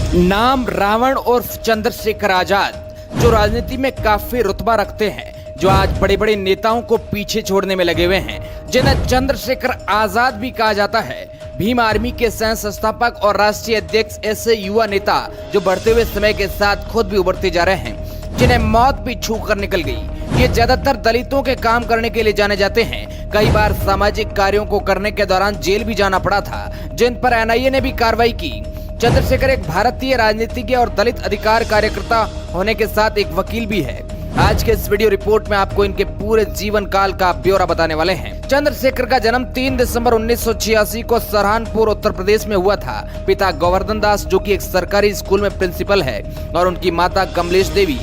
नाम रावण उर्फ चंद्रशेखर आजाद, जो राजनीति में काफी रुतबा रखते हैं, जो आज बड़े बड़े नेताओं को पीछे छोड़ने में लगे हुए हैं, जिन्हें चंद्रशेखर आजाद भी कहा जाता है। भीम आर्मी के सह संस्थापक और राष्ट्रीय अध्यक्ष ऐसे युवा नेता जो बढ़ते हुए समय के साथ खुद भी उभरते जा रहे हैं, जिन्हें मौत भी छू कर निकल गई। ये ज्यादातर दलितों के काम करने के लिए जाने जाते हैं। कई बार सामाजिक कार्यों को करने के दौरान जेल भी जाना पड़ा था, जिन पर एनआईए ने भी कार्रवाई की। चंद्रशेखर एक भारतीय राजनीतिज्ञ और दलित अधिकार कार्यकर्ता होने के साथ एक वकील भी है। आज के इस वीडियो रिपोर्ट में आपको इनके पूरे जीवन काल का ब्यौरा बताने वाले हैं। चंद्रशेखर का जन्म 3 दिसंबर 1986 को सरहानपुर उत्तर प्रदेश में हुआ था। पिता गोवर्धन दास, जो कि एक सरकारी स्कूल में प्रिंसिपल है, और उनकी माता कमलेश देवी।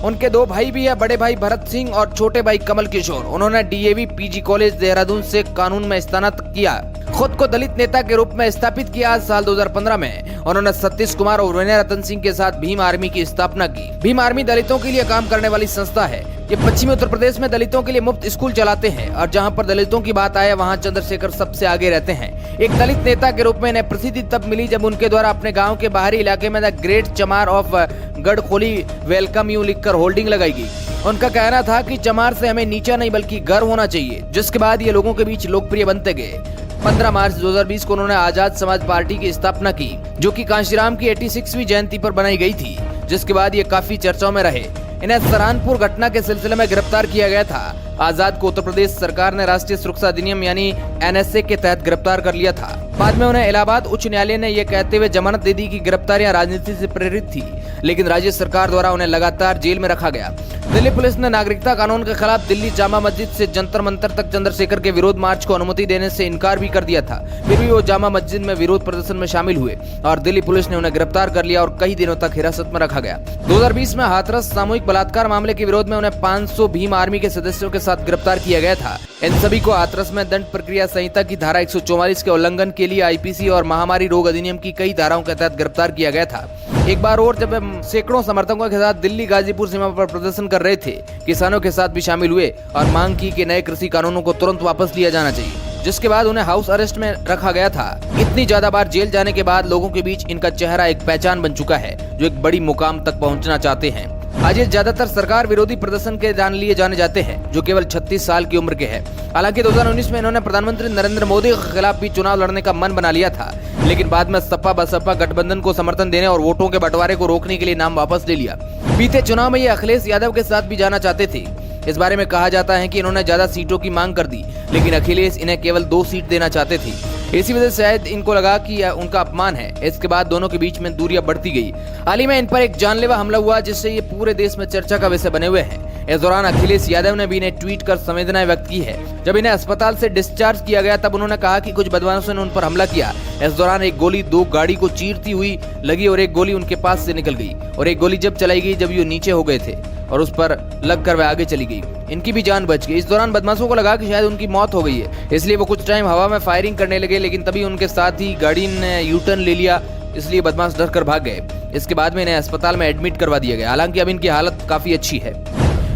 उनके 2 भाई भी है, बड़े भाई भरत सिंह और छोटे भाई कमल किशोर। उन्होंने डीएवी पीजी कॉलेज देहरादून से कानून में स्नातक किया। खुद को दलित नेता के रूप में स्थापित किया। साल 2015 में उन्होंने सतीश कुमार और विनय रतन सिंह के साथ भीम आर्मी की स्थापना की। भीम आर्मी दलितों के लिए काम करने वाली संस्था है। ये पश्चिमी उत्तर प्रदेश में दलितों के लिए मुफ्त स्कूल चलाते हैं, और जहां पर दलितों की बात आए वहां चंद्रशेखर सबसे आगे रहते हैं। एक दलित नेता के रूप में इन्हें प्रसिद्धि तब मिली जब उनके द्वारा अपने गाँव के बाहरी इलाके में द ग्रेट चमार ऑफ गढ़खोली वेलकम यू लिखकर होल्डिंग लगाई गई। उनका कहना था कि चमार से हमें नीचा नहीं बल्कि गर्व होना चाहिए, जिसके बाद ये लोगों के बीच लोकप्रिय बनते गए। 15 मार्च 2020 को उन्होंने आजाद समाज पार्टी की स्थापना की, जो कि कांशीराम की 86वीं जयंती पर बनाई गई थी, जिसके बाद ये काफी चर्चाओं में रहे। इन्हें सहारनपुर घटना के सिलसिले में गिरफ्तार किया गया था। आजाद को उत्तर प्रदेश सरकार ने राष्ट्रीय सुरक्षा अधिनियम यानी एनएसए के तहत गिरफ्तार कर लिया था। बाद में उन्हें इलाहाबाद उच्च न्यायालय ने यह कहते हुए जमानत दे दी कि गिरफ्तारियां राजनीति से प्रेरित थी, लेकिन राज्य सरकार द्वारा उन्हें लगातार जेल में रखा गया। दिल्ली पुलिस ने नागरिकता कानून के खिलाफ दिल्ली जामा मस्जिद से जंतर मंतर तक चंद्रशेखर के विरोध मार्च को अनुमति देने से इनकार भी कर दिया था। फिर भी वो जामा मस्जिद में विरोध प्रदर्शन में शामिल हुए और दिल्ली पुलिस ने उन्हें गिरफ्तार कर लिया और कई दिनों तक हिरासत में रखा गया। 2020 में हाथरस सामूहिक बलात्कार मामले के विरोध में उन्हें 500 भीम आर्मी के सदस्यों के साथ गिरफ्तार किया गया था। इन सभी को हाथरस में दंड प्रक्रिया संहिता की धारा 144 के उल्लंघन के लिए आईपीसी और महामारी रोग अधिनियम की कई धाराओं के तहत गिरफ्तार किया गया था। एक बार और जब वे सैकड़ों समर्थकों के साथ दिल्ली गाजीपुर सीमा पर प्रदर्शन कर रहे थे, किसानों के साथ भी शामिल हुए और मांग की कि नए कृषि कानूनों को तुरंत वापस लिया जाना चाहिए, जिसके बाद उन्हें हाउस अरेस्ट में रखा गया था। इतनी ज्यादा बार जेल जाने के बाद लोगों के बीच इनका चेहरा एक पहचान बन चुका है, जो एक बड़ी मुकाम तक पहुंचना चाहते हैं। आज ये ज्यादातर सरकार विरोधी प्रदर्शन के जान लिए जाने जाते हैं, जो केवल 36 साल की उम्र के हैं। हालांकि 2019 में इन्होंने प्रधानमंत्री नरेंद्र मोदी के खिलाफ भी चुनाव लड़ने का मन बना लिया था, लेकिन बाद में सपा बसपा गठबंधन को समर्थन देने और वोटों के बंटवारे को रोकने के लिए नाम वापस ले लिया। बीते चुनाव में ये अखिलेश यादव के साथ भी जाना चाहते थे। इस बारे में कहा जाता है कि इन्होंने ज्यादा सीटों की मांग कर दी, लेकिन अखिलेश इन्हें केवल 2 सीट देना चाहते थे। इसी वजह से शायद इनको लगा कि यह उनका अपमान है। इसके बाद दोनों के बीच में दूरियां बढ़ती गई। हाल ही में इन पर एक जानलेवा हमला हुआ, जिससे ये पूरे देश में चर्चा का विषय बने हुए हैं। इस दौरान अखिलेश यादव ने भी इन्हें ट्वीट कर संवेदनाएं व्यक्त की है। जब इन्हें अस्पताल से डिस्चार्ज किया गया तब उन्होंने कहा कि कुछ बदमाशों ने उन पर हमला किया। इस दौरान एक गोली 2 गाड़ी को चीरती हुई लगी और एक गोली उनके पास से निकल गई, और एक गोली जब चलाई गई जब ये नीचे हो गए थे और उस पर लगकर वह आगे चली गई। इनकी भी जान बच गई। इस दौरान बदमाशों को लगा कि शायद उनकी मौत हो गई है, इसलिए वो कुछ टाइम हवा में फायरिंग करने लगे, लेकिन तभी उनके साथ ही गाड़ी ने यू टर्न ले लिया, इसलिए बदमाश डर कर भाग गए। इसके बाद में इन्हें अस्पताल में एडमिट करवा दिया गया। हालांकि अब इनकी हालत काफी अच्छी है।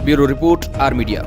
Bureau report, R media.